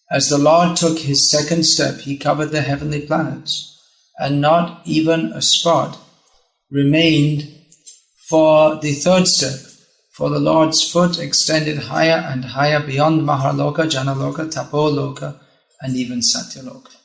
As the Lord took his second step, he covered the heavenly planets, and not even a spot remained for the third step, for the Lord's foot extended higher and higher beyond Mahaloka, Janaloka, Tapoloka, and even Satyaloka.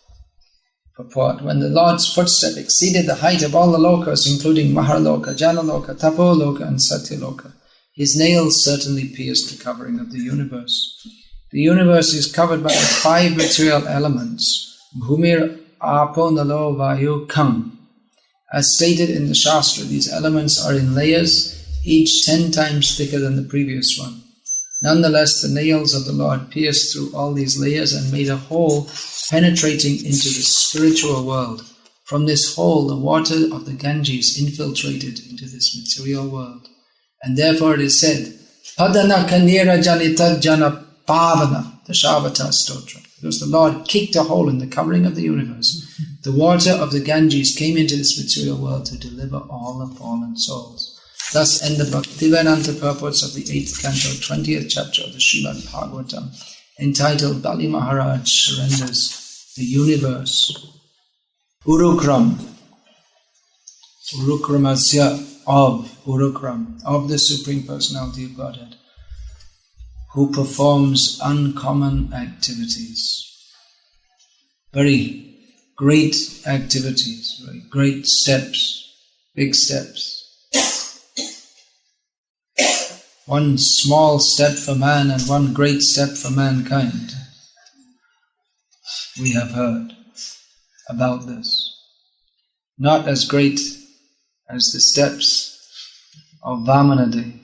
Purport: when the Lord's footstep exceeded the height of all the lokas, including Mahaloka, Janaloka, Tapoloka, and Satyaloka, his nails certainly pierced the covering of the universe. The universe is covered by the 5 material elements, Bhumir, Apo, Nalo, Vayu, Kam. As stated in the Shastra, these elements are in layers, each 10 times thicker than the previous one. Nonetheless, the nails of the Lord pierced through all these layers and made a hole penetrating into the spiritual world. From this hole, the water of the Ganges infiltrated into this material world. And therefore it is said, Padana Kanira Janita Jana Pavana, the Shavata Stotra. Because the Lord kicked a hole in the covering of the universe. The water of the Ganges came into this material world to deliver all the fallen souls. Thus end the Bhaktivedanta purports of the 8th canto, 20th chapter of the Srimad Bhagavatam, entitled Bali Maharaj surrenders the universe. Urukram, Urukramasya, of Urukram, of the Supreme Personality of Godhead, who performs uncommon activities, very great activities, very great steps, big steps. One small step for man and one great step for mankind. We have heard about this. Not as great as the steps of Vamanadev.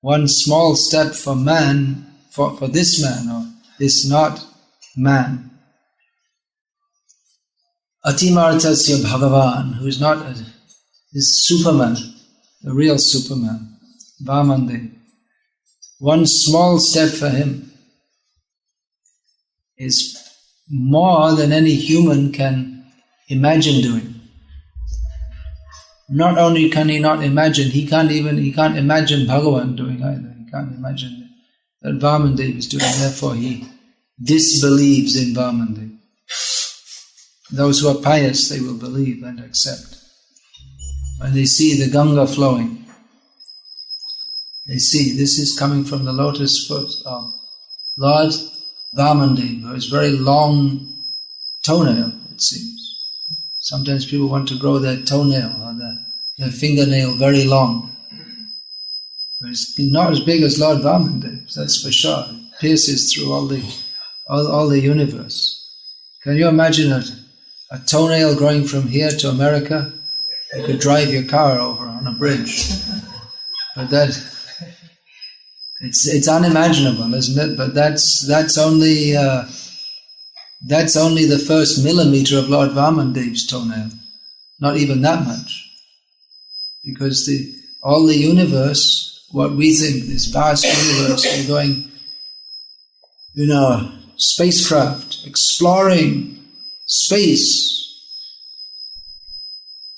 One small step for man, for this man, or this not man. Atimartasya Bhagavan, who is not is Superman, the real Superman. Vamanadev. One small step for him is more than any human can imagine doing. Not only can he not imagine, he can't imagine Bhagavan doing either. He can't imagine that Vamanadev is doing, therefore he disbelieves in Vamanadev. Those who are pious, they will believe and accept. When they see the Ganga flowing, they see this is coming from the lotus foot of Lord Vamanadev, who has very long toenail, it seems. Sometimes people want to grow their toenail or their fingernail very long. But it's not as big as Lord Vamanadev, that's for sure. It pierces through all the universe. Can you imagine a toenail growing from here to America? You could drive your car over on a bridge. But it's unimaginable, isn't it? But that's only the first millimeter of Lord Vamanadev's toenail. Not even that much, because all the universe, what we think, this vast universe, we're going in a spacecraft exploring space.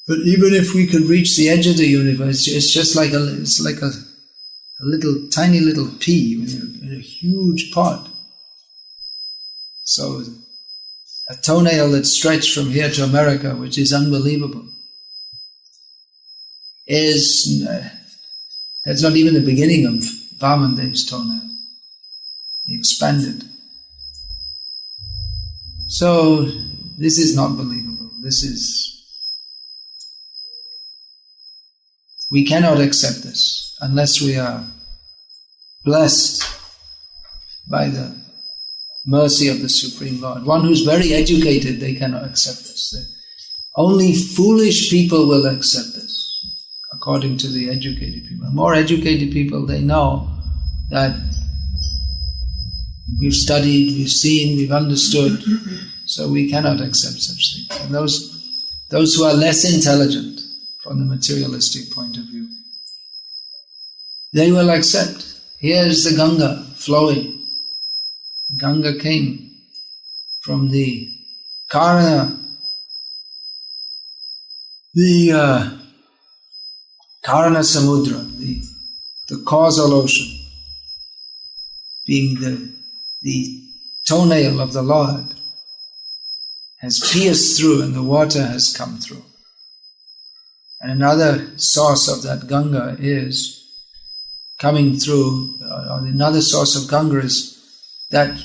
But even if we could reach the edge of the universe, it's just like a little tiny little pea in a huge pot. So a toenail that's stretched from here to America, which is unbelievable, that's not even the beginning of Vamanadev's toenail. He expanded. So this is not believable. We cannot accept this unless we are blessed by the mercy of the Supreme Lord. One who's very educated, they cannot accept this. Only foolish people will accept this, according to the educated people. More educated people, they know that we've studied, we've seen, we've understood, so we cannot accept such things. And those who are less intelligent from the materialistic point of view, they will accept. Here's the Ganga flowing. Ganga came from the Karana, Karana Samudra, the causal ocean, being the toenail of the Lord has pierced through and the water has come through. And another source of that Ganga is coming through, or another source of Ganga is that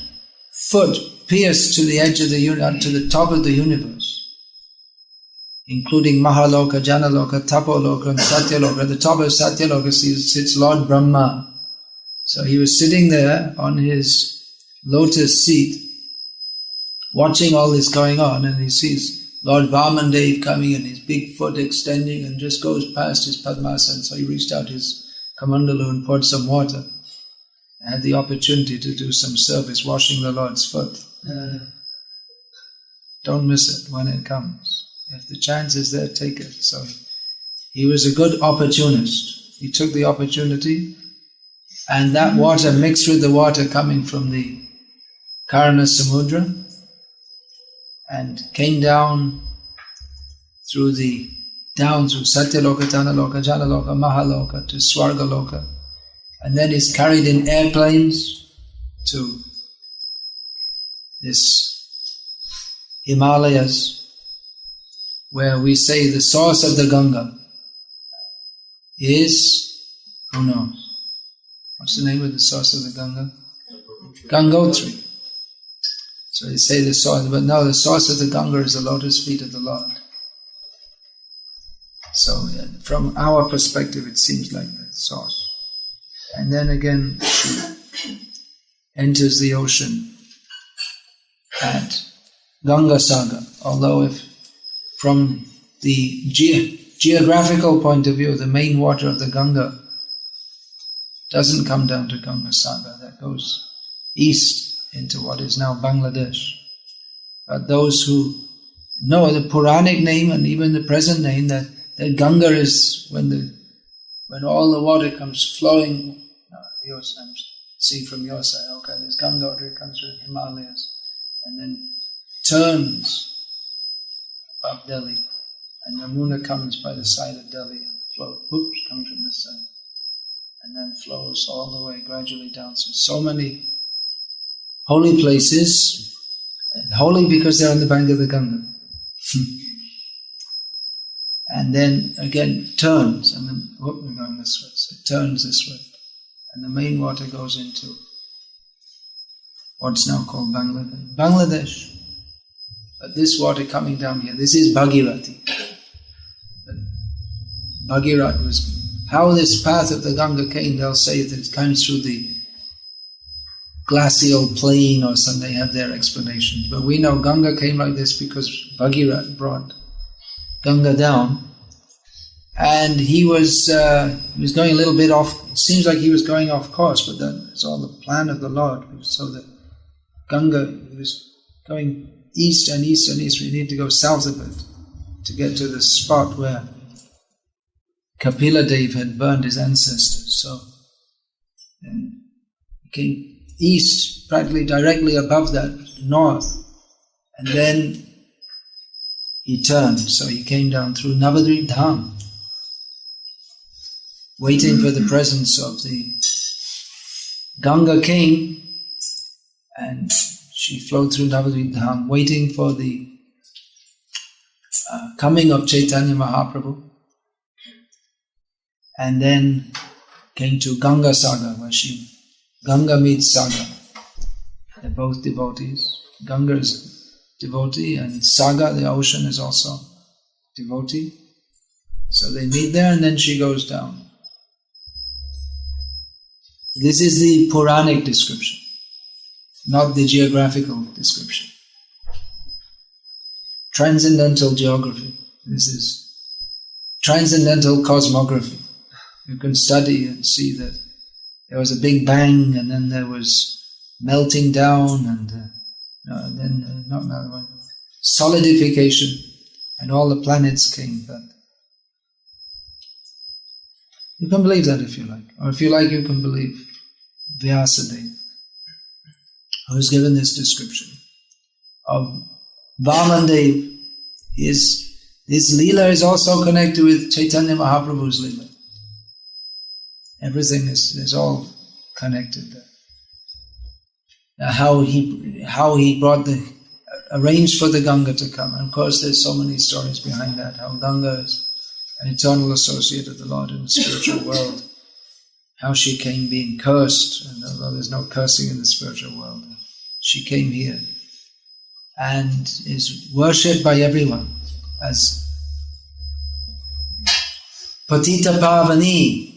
foot pierced to the edge of the universe, to the top of the universe, including Mahaloka, Janaloka, Tapoloka and Satyaloka. At the top of Satyaloka sits Lord Brahma. So he was sitting there on his lotus seat, watching all this going on, and he sees Lord Vamandev coming and his big foot extending and just goes past his Padmasana. So he reached out his kamandalu and poured some water. I had the opportunity to do some service washing the Lord's foot. Don't miss it when it comes. If the chance is there, take it. So he was a good opportunist. He took the opportunity, and that water mixed with the water coming from the Karna Samudra and came down through Satyaloka, Tanaloka, Janaloka, Mahaloka to Swargaloka, and then is carried in airplanes to this Himalayas, where we say the source of the Ganga is, who knows? What's the name of the source of the Ganga? Gangotri. So they say the source, but no, the source of the Ganga is the lotus feet of the Lord. So from our perspective, it seems like the source. And then again, she enters the ocean at Ganga Saga. Although if from the geographical point of view, the main water of the Ganga doesn't come down to Ganga Saga. That goes east into what is now Bangladesh. But those who know the Puranic name and even the present name, that Ganga is when all the water comes flowing. I'm seeing from your side. Okay, there's Ganga water, it comes from the Himalayas, and then turns above Delhi, and Yamuna comes by the side of Delhi and flows. Comes from this side, and then flows all the way gradually down. So many holy places, holy because they're on the bank of the Ganga. And then again turns, and then we're going this way, so it turns this way. And the main water goes into what's now called Bangladesh. But this water coming down here, this is Bhagirathi. Bhagirath was, how this path of the Ganga came, they'll say that it comes through the glacial plain or something, they have their explanations. But we know Ganga came like this because Bhagirath brought Ganga down, and he was going a little bit off. It seems like he was going off course, but that's all the plan of the Lord. So that Ganga was going east and east and east. We need to go south of it to get to the spot where Kapila Dev had burned his ancestors. So he came east, practically directly above that, north, and then he turned. So he came down through Navadvip Dham, waiting for the presence of the Ganga came, and she flowed through Navadvip Dham, waiting for the coming of Chaitanya Mahaprabhu, and then came to Ganga Saga, where Ganga meets Saga. They're both devotees. Ganga is devotee, and Saga, the ocean, is also devotee. So they meet there, and then she goes down. This is the Puranic description, not the geographical description. Transcendental geography. This is transcendental cosmography. You can study and see that there was a big bang, and then there was melting down, and solidification, and all the planets came. But you can believe that if you like, or if you like, you can believe Vyasadeva, who is given this description of Vamandev. This Leela is also connected with Chaitanya Mahaprabhu's Leela. Everything is all connected there. how he arranged for the Ganga to come. And of course there's so many stories behind that, how Ganga is an eternal associate of the Lord in the spiritual world, how she came being cursed, and although there's no cursing in the spiritual world, she came here and is worshipped by everyone as Patita Pavani,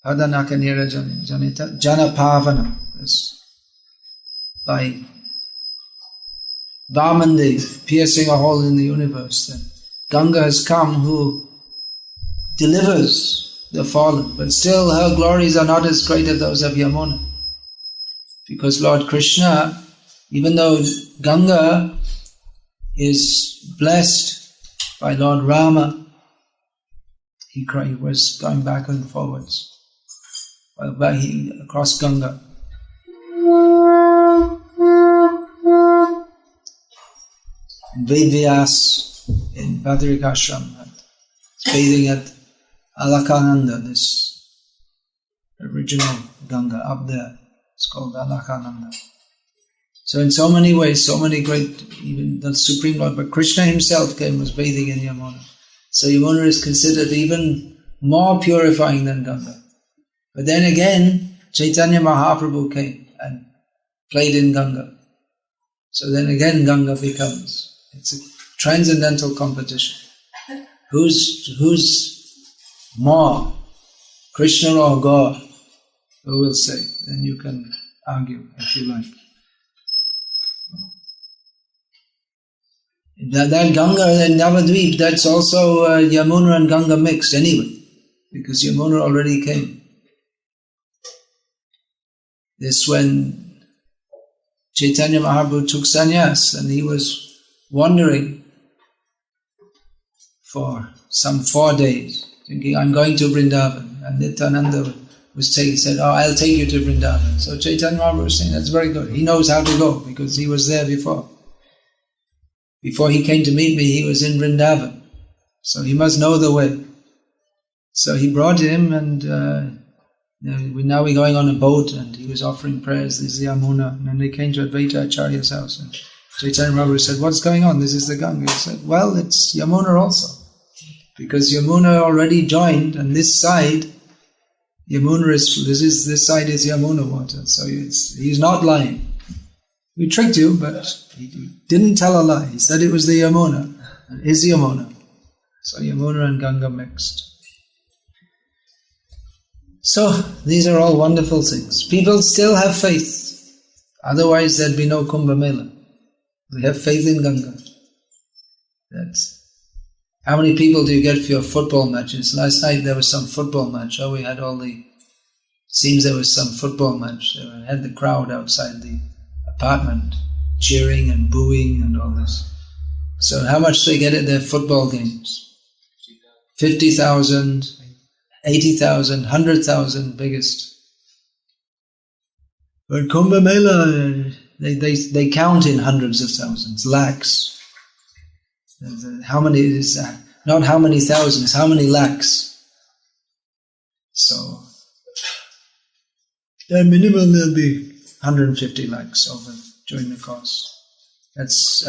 Padanaka Janita, Jana Pavana, by Vamandev piercing a hole in the universe. Then Ganga has come who delivers the fallen, but still her glories are not as great as those of Yamuna. Because Lord Krishna, even though Ganga is blessed by Lord Rama, he was going back and forwards across Ganga. And Vedvyas in Badrikashram is bathing at Alaknanda, this original Ganga up there. It's called Alaknanda. So in so many ways, so many great, even the Supreme Lord, but Krishna himself was bathing in Yamuna. So Yamuna is considered even more purifying than Ganga. But then again, Chaitanya Mahaprabhu came and played in Ganga. So then again Ganga it's a transcendental competition. Who's more, Krishna or God? Who will say? Then you can argue if you like. That Ganga and Navadvip, that's also Yamuna and Ganga mixed anyway, because Yamuna already came. This when Chaitanya Mahaprabhu took sannyas and he was wandering for some 4 days, thinking, I'm going to Vrindavan. And Nityananda said, I'll take you to Vrindavan. So Chaitanya Mahaprabhu was saying, that's very good. He knows how to go because he was there before. Before he came to meet me, he was in Vrindavan. So he must know the way. So he brought him and now we're going on a boat and he was offering prayers. This is Yamuna. And then they came to Advaita Acharya's house and Chaitanya Mahaprabhu said, what's going on? This is the Ganga. He said, well, it's Yamuna also. Because Yamuna already joined and this side, this side is Yamuna water. So he's not lying. We tricked you, but he didn't tell a lie. He said it was the Yamuna. It is Yamuna. So Yamuna and Ganga mixed. So these are all wonderful things. People still have faith. Otherwise there'd be no Kumbh Mela. We have faith in Ganga. How many people do you get for your football matches? Last night there was some football match. Seems there was some football match. They had the crowd outside the apartment cheering and booing and all this. So how much do they get at their football games? 50,000, 80,000, 100,000 biggest. But Kumbh Mela, they count in hundreds of thousands, lakhs. How many is that? Not how many thousands, how many lakhs? So, at minimum there'll be 150 lakhs during the course. That's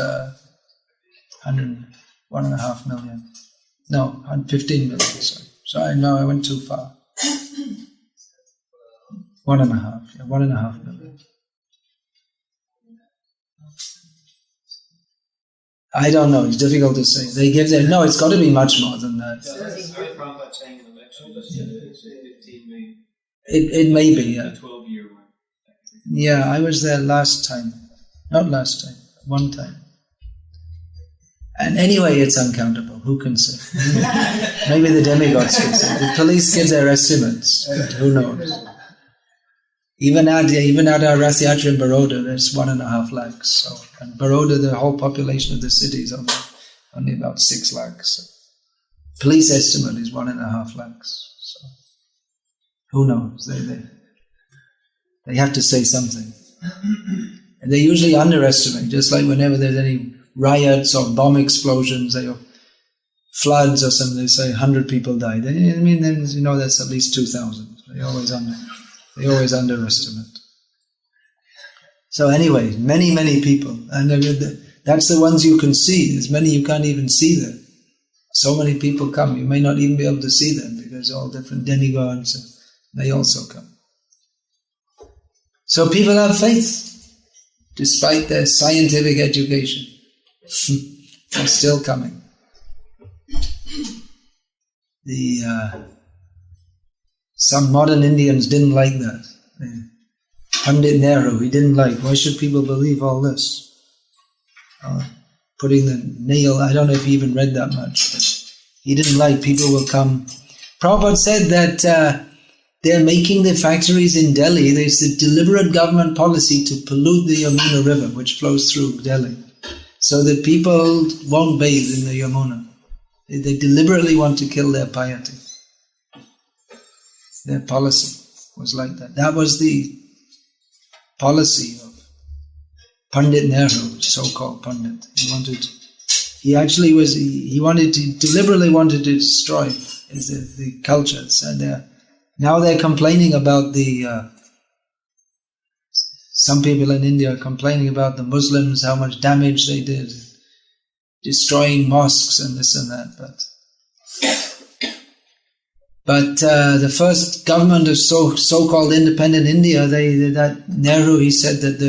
1.5 million. No, 15 million, sorry. So I went too far. 1.5 million. I don't know, it's difficult to say. They give no, it's got to be much more than that. It may be, yeah. 12-year one. Yeah, I was there last time. Not last time, one time. And anyway, it's uncountable. Who can say? Maybe the demigods can say. The police give their estimates, but who knows? Even at our Rath Yatra in Baroda, there's 1.5 lakhs. So, and Baroda, the whole population of the city is only about 6 lakhs. So, police estimate is 1.5 lakhs. So, who knows? They have to say something. And they usually underestimate, just like whenever there's any riots or bomb explosions or floods or something, they say 100 people died. Then that's at least 2,000. They always underestimate. So anyway, many people. And that's the ones you can see. There's many you can't even see there. So many people come, you may not even be able to see them because all different demigods, they also come. So people have faith, despite their scientific education. They're still coming. Some modern Indians didn't like that. Pandit Nehru, he didn't like, why should people believe all this? Putting the nail, I don't know if he even read that much, but he didn't like people will come. Prabhupada said that they're making the factories in Delhi, there's a deliberate government policy to pollute the Yamuna River, which flows through Delhi, so that people won't bathe in the Yamuna. They deliberately want to kill their piety. Their policy was like that. That was the policy of Pandit Nehru, so-called Pandit. Deliberately wanted to destroy the cultures. And now they're complaining about some people in India are complaining about the Muslims, how much damage they did, destroying mosques and this and that. But the first government of so-called independent India, that Nehru, he said that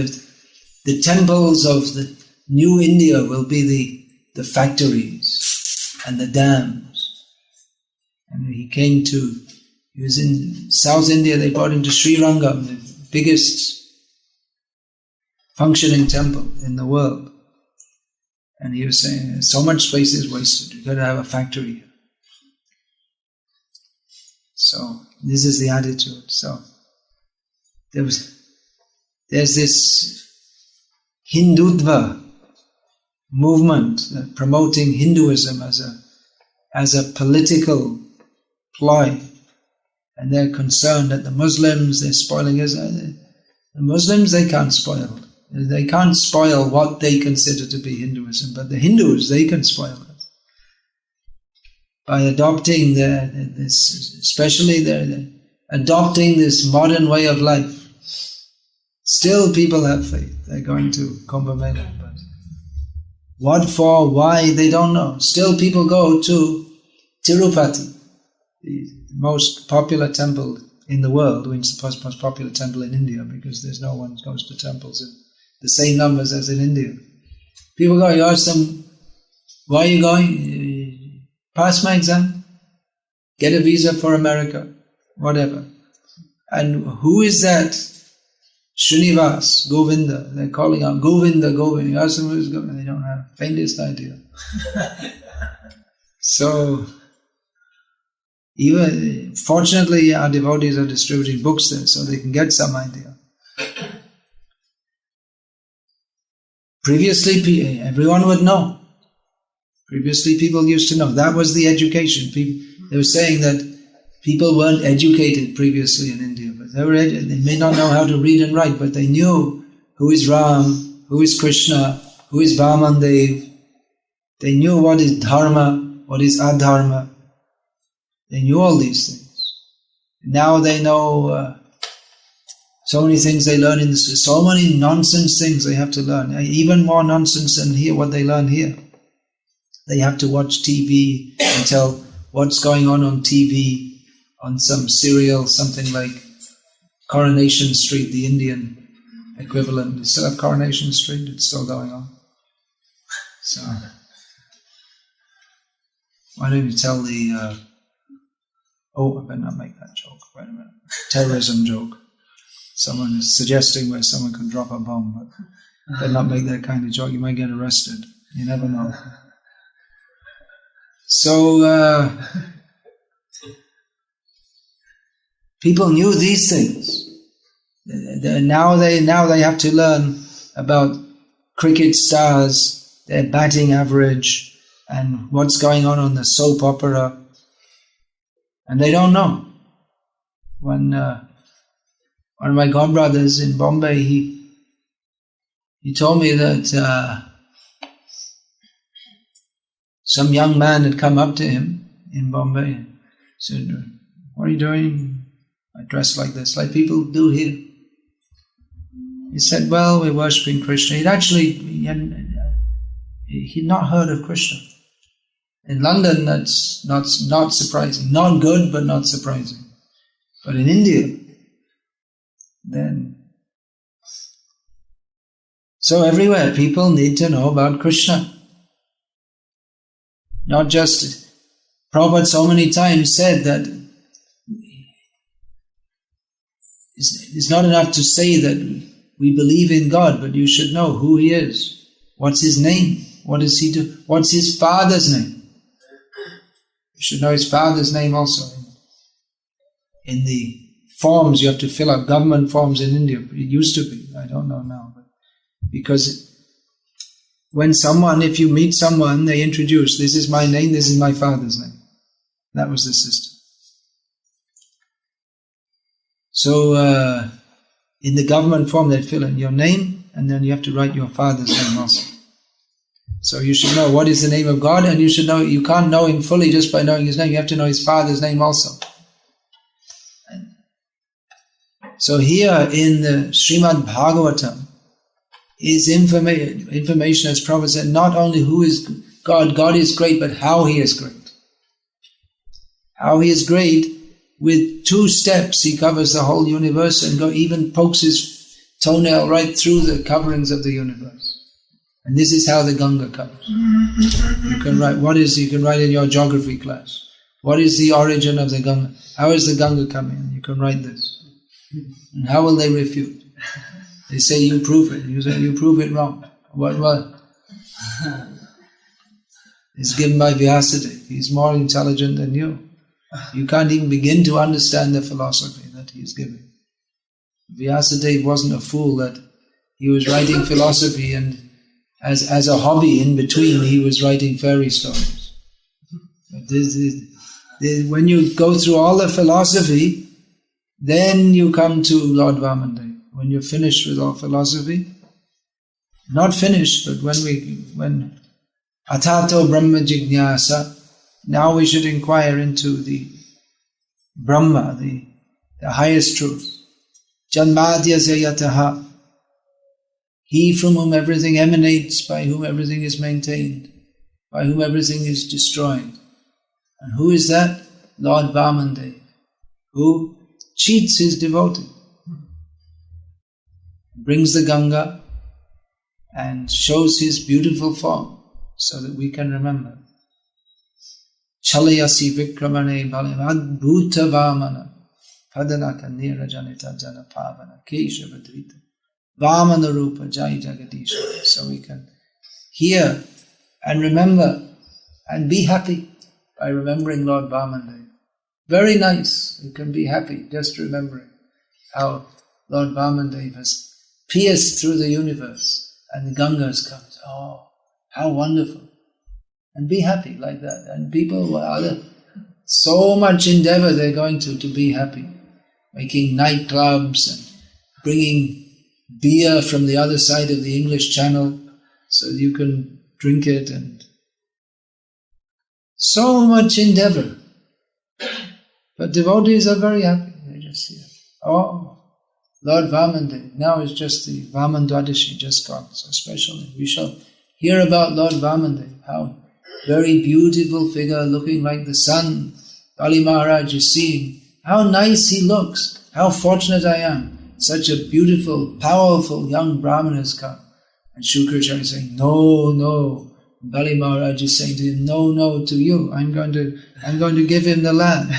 the temples of the new India will be the factories and the dams. And he was in South India, they brought him to Sri Rangam, the biggest functioning temple in the world. And he was saying, so much space is wasted, you've got to have a factory here. So this is the attitude. So there's this Hindutva movement promoting Hinduism as a political ploy, and they're concerned that the Muslims, they're spoiling Islam. The Muslims, they can't spoil. They can't spoil what they consider to be Hinduism, but the Hindus, they can spoil it. By adopting adopting this modern way of life. Still people have faith. They're going to Kumbh Mela. But what for, why, they don't know. Still people go to Tirupati, the most popular temple in the world, the most popular temple in India, because there's no one who goes to temples in the same numbers as in India. People go, you ask them, why are you going? Pass my exam, get a visa for America, whatever. And who is that? Srinivas, Govinda. They're calling out Govinda. You ask them who's Govinda, they don't have the faintest idea. So, fortunately our devotees are distributing books there so they can get some idea. Previously, everyone would know. Previously, people used to know. That was the education. They were saying that people weren't educated previously in India, but they may not know how to read and write, but they knew who is Ram, who is Krishna, who is Vamandev. They knew what is dharma, what is adharma. They knew all these things. Now they know so many things they learn in this, so many nonsense things they have to learn. Even more nonsense than here, what they learn here. They have to watch TV and tell what's going on TV, on some serial, something like Coronation Street, the Indian equivalent. They still have Coronation Street, it's still going on. So, why don't you tell I better not make that joke, wait a minute. Terrorism joke. Someone is suggesting where someone can drop a bomb, but better not make that kind of joke, you might get arrested. You never know. So, people knew these things. Now they have to learn about cricket stars, their batting average, and what's going on the soap opera. And they don't know. When one of my godbrothers in Bombay, he told me that some young man had come up to him in Bombay and said, "What are you doing?" I dress like this, like people do here. He said, well, we're worshipping Krishna. He'd not heard of Krishna. In London, that's not surprising. Not good, but not surprising. But in India, then... So everywhere, people need to know about Krishna. Not just... Prabhupada so many times said that it's not enough to say that we believe in God, but you should know who He is. What's His name? What does He do? What's His Father's name? You should know His Father's name also. In the forms you have to fill out, government forms in India, it used to be, I don't know now. But because when if you meet someone, they introduce, this is my name, this is my father's name. That was the system. So, in the government form, they fill in your name, and then you have to write your father's name also. So you should know what is the name of God, and you should know, you can't know Him fully just by knowing His name, you have to know His Father's name also. So here in the Srimad Bhagavatam is information, as Prabhupada said, not only who is God, God is great, but how He is great. How He is great, with 2 steps He covers the whole universe and even pokes His toenail right through the coverings of the universe. And this is how the Ganga covers. You can write in your geography class. What is the origin of the Ganga? How is the Ganga coming? You can write this. And how will they refute? They say you prove it. You say you prove it wrong. What? It's given by Vyasadeva. He's more intelligent than you. You can't even begin to understand the philosophy that he's giving. Vyasadeva wasn't a fool that he was writing philosophy and as a hobby in between he was writing fairy stories. But when you go through all the philosophy, then you come to Lord Vamandeva. When you're finished with all philosophy, not finished, but when Atato Brahma Jignasa, now we should inquire into the Brahma, the highest truth. Janmadya Zayataha, He from whom everything emanates, by whom everything is maintained, by whom everything is destroyed. And who is that? Lord Vamandeva, who cheats his devotee, brings the Ganga and shows his beautiful form so that we can remember. Chalayasi vikramane balim adbhuta vamana padanaka nirajanita janapavana keshavadrita vamana rupa jai jagadisha. So we can hear and remember and be happy by remembering Lord Vamandeva. Very nice. You can be happy just remembering how Lord Vamandeva has pierced through the universe and the Gangas come. Oh, how wonderful. And be happy like that. And people are so much endeavor they're going to be happy. Making nightclubs and bringing beer from the other side of the English Channel so you can drink it, and so much endeavor. But devotees are very happy. They just hear, oh, Lord Vamandeva, now is just the Vaman Dwadashi just gone, so especially we shall hear about Lord Vamandeva, how very beautiful figure looking like the sun. Bali Maharaj is seeing how nice he looks, how fortunate I am. Such a beautiful, powerful young Brahman has come. And Shukracharya is saying, no. Bali Maharaj is saying to him, no to you. I'm going to give him the land.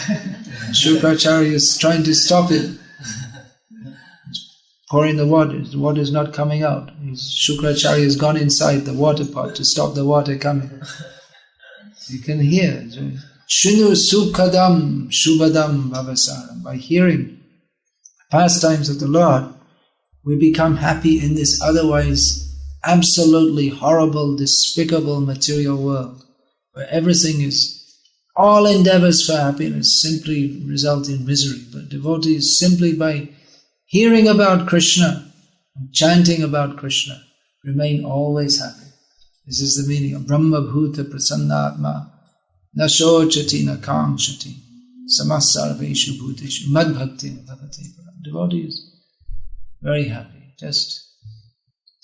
Shukracharya is trying to stop it. Pouring the water is not coming out. Shukracharya has gone inside the water pot to stop the water coming. You can hear. Shinu Sukhadam Shubhadam Bhavasaram. By hearing pastimes of the Lord, we become happy in this otherwise absolutely horrible, despicable material world, where everything is, all endeavors for happiness simply result in misery. But devotees, simply by hearing about Krishna and chanting about Krishna, remain always happy. This is the meaning of Brahma Bhuta Prasannatma Na Shochati Na Kamshati Samasarveshu Bhuteshu Mad Bhakti Bhavati. Devotees, very happy, just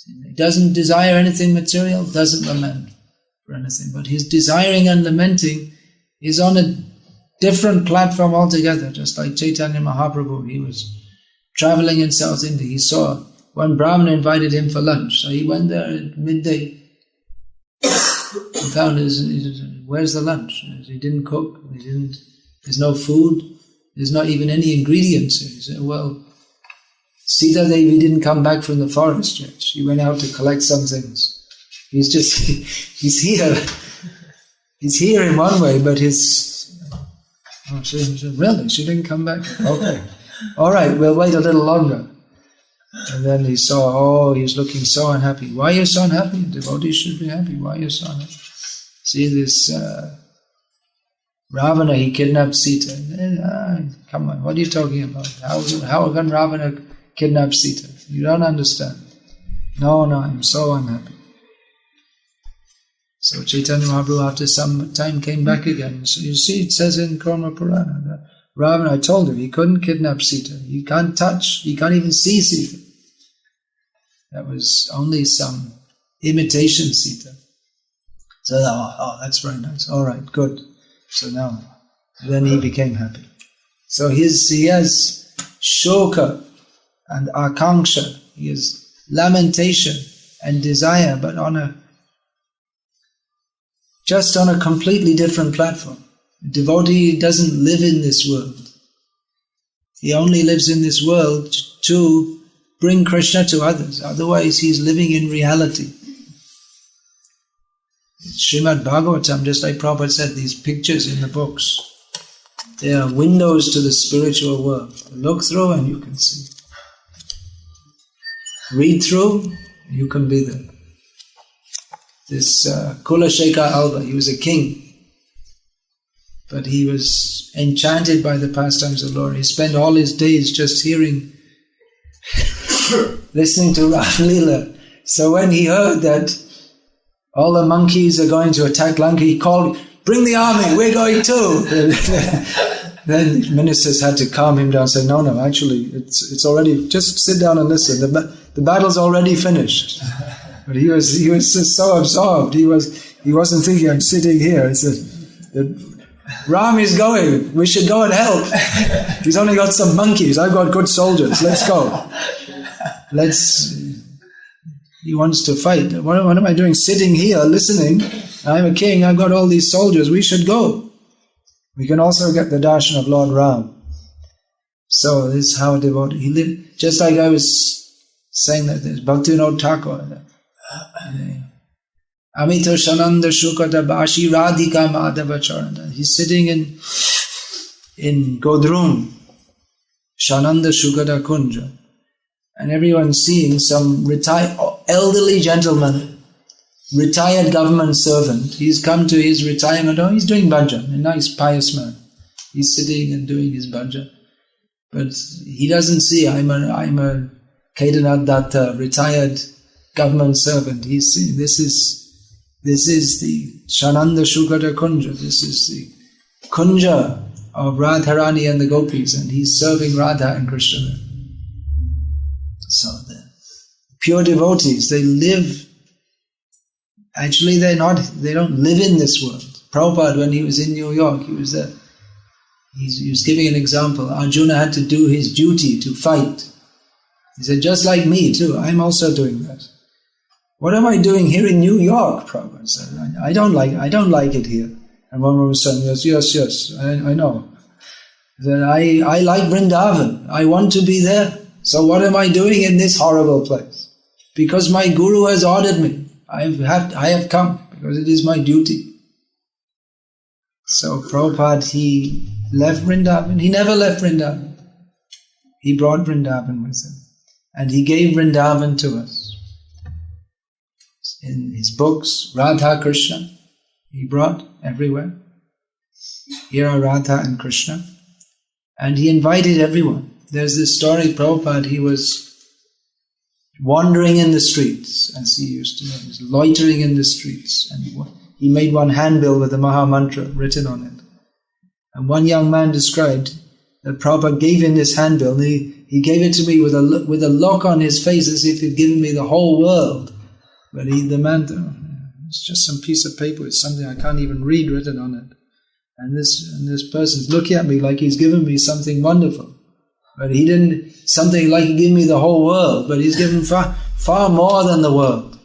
He doesn't desire anything material, doesn't lament for anything. But his desiring and lamenting is on a different platform altogether. Just like Chaitanya Mahaprabhu, he was traveling in South India. He saw one Brahmana invited him for lunch. So he went there at midday. He found where's the lunch? He didn't cook. There's no food. There's not even any ingredients. He said, well, Sita Devi didn't come back from the forest yet. She went out to collect some things. He's here. He's here in one way, but she said, really? She didn't come back? Okay. All right, we'll wait a little longer. And then he saw, he's looking so unhappy. Why are you so unhappy? Devotees should be happy. Why are you so unhappy? See this Ravana, he kidnapped Sita. Come on, what are you talking about? How can Ravana kidnap Sita? You don't understand. No, I'm so unhappy. So Chaitanya Mahaprabhu after some time came back again. So you see, it says in Karma Purana that Ravana, I told him, he couldn't kidnap Sita. He can't touch, he can't even see Sita. That was only some imitation Sita. So, that's very nice. All right, good. So then he became happy. So he has shoka and akanksha. He has lamentation and desire, but just on a completely different platform. A devotee doesn't live in this world. He only lives in this world to bring Krishna to others. Otherwise, he's living in reality. Srimad Bhagavatam, just like Prabhupada said, these pictures in the books, they are windows to the spiritual world. Look through and you can see. Read through, you can be there. This Kulashekha Alva, he was a king, but he was enchanted by the pastimes of Lord. He spent all his days just listening to Ram Leela. So when he heard that all the monkeys are going to attack Lanka, he called, bring the army, we're going too. Then the ministers had to calm him down and say, no, actually, it's already, just sit down and listen. The battle's already finished. But he was just so absorbed. He wasn't thinking, I'm sitting here. He said, Ram is going, we should go and help. He's only got some monkeys, I've got good soldiers, let's go. He wants to fight. What am I doing sitting here listening? I'm a king, I've got all these soldiers, we should go. We can also get the darshan of Lord Ram. So this is how a devotee, he lived, just like I was saying that there's Bhaktivinoda Thakur. Amita Shananda Shukata Bashi Radhika Madhava Charana. He's sitting in Godrum, Shananda Shukata Kunja. And everyone's seeing some elderly gentleman, retired government servant. He's come to his retirement home. He's doing bhajan, a nice pious man. He's sitting and doing his bhajan. But he doesn't see, I'm a Kedarnath Datta, retired government servant. He's seeing, this is the Shananda Shukata Kunja. This is the Kunja of Radharani and the Gopis, and he's serving Radha and Krishna. So the pure devotees, they live, actually they don't live in this world. Prabhupada, when he was in New York, he was there. He was giving an example. Arjuna had to do his duty to fight. He said, just like me too, I'm also doing that. What am I doing here in New York? Prabhupada said, I don't like it here. And one woman said, yes, I know. He said, I like Vrindavan. I want to be there. So what am I doing in this horrible place? Because my Guru has ordered me. I have come because it is my duty. So Prabhupada, he left Vrindavan. He never left Vrindavan. He brought Vrindavan with him. And he gave Vrindavan to us. In his books, Radha Krishna, he brought everywhere. Here are Radha and Krishna. And he invited everyone. There's this story, Prabhupada, he was wandering in the streets, as he used to do. He was loitering in the streets. And he made one handbill with the Maha Mantra written on it. And one young man described that Prabhupada gave him this handbill, and he He gave it to me with a look on his face as if he'd given me the whole world. But the man, it's just some piece of paper. It's something I can't even read written on it. And this person's looking at me like he's given me something wonderful. But he didn't, something like he gave me the whole world, but he's given far more than the world.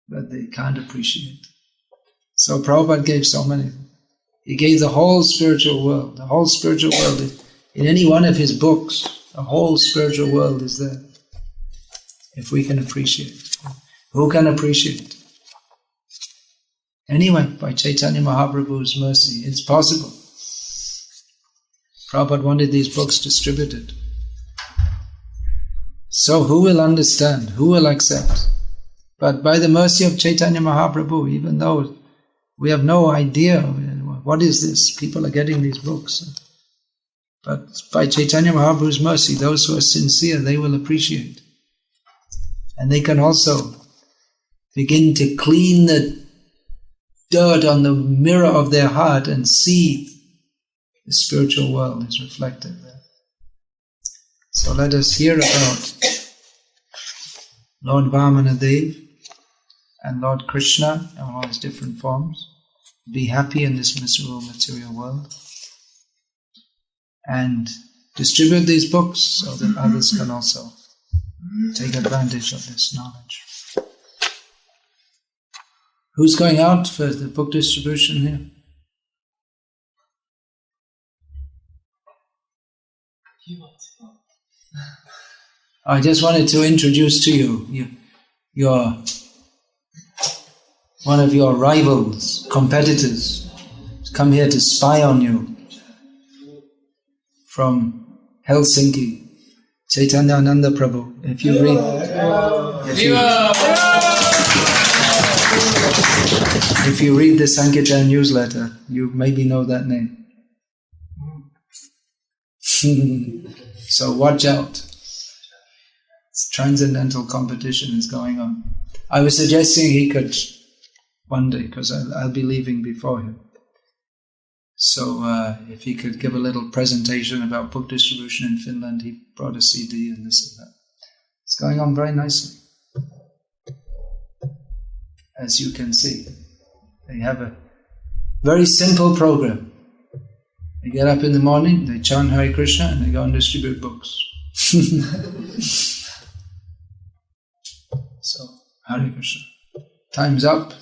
But they can't appreciate. So Prabhupada gave so many. He gave the whole spiritual world. The whole spiritual world is, in any one of his books, the whole spiritual world is there. If we can appreciate. Who can appreciate? Anyway, by Chaitanya Mahaprabhu's mercy, it's possible. Prabhupada wanted these books distributed. So who will understand? Who will accept? But by the mercy of Chaitanya Mahaprabhu, even though we have no idea what is this, people are getting these books. But by Chaitanya Mahaprabhu's mercy, those who are sincere, they will appreciate. And they can also begin to clean the dirt on the mirror of their heart and see the spiritual world is reflected there. So let us hear about Lord Vamanadev and Lord Krishna in all his different forms. Be happy in this miserable material world. And distribute these books so that others can also take advantage of this knowledge. Who's going out for the book distribution here? I just wanted to introduce to you your one of your rivals, competitors, has come here to spy on you from Helsinki, Chaitanya Ananda Prabhu. If you read the Sankirtan newsletter, you maybe know that name. So watch out. Transcendental competition is going on. I was suggesting he could one day, because I'll be leaving before him. So if he could give a little presentation about book distribution in Finland, he brought a CD and this and that. It's going on very nicely. As you can see, they have a very simple program. They get up in the morning, they chant Hare Krishna, and they go and distribute books. So, Hare Krishna. Time's up.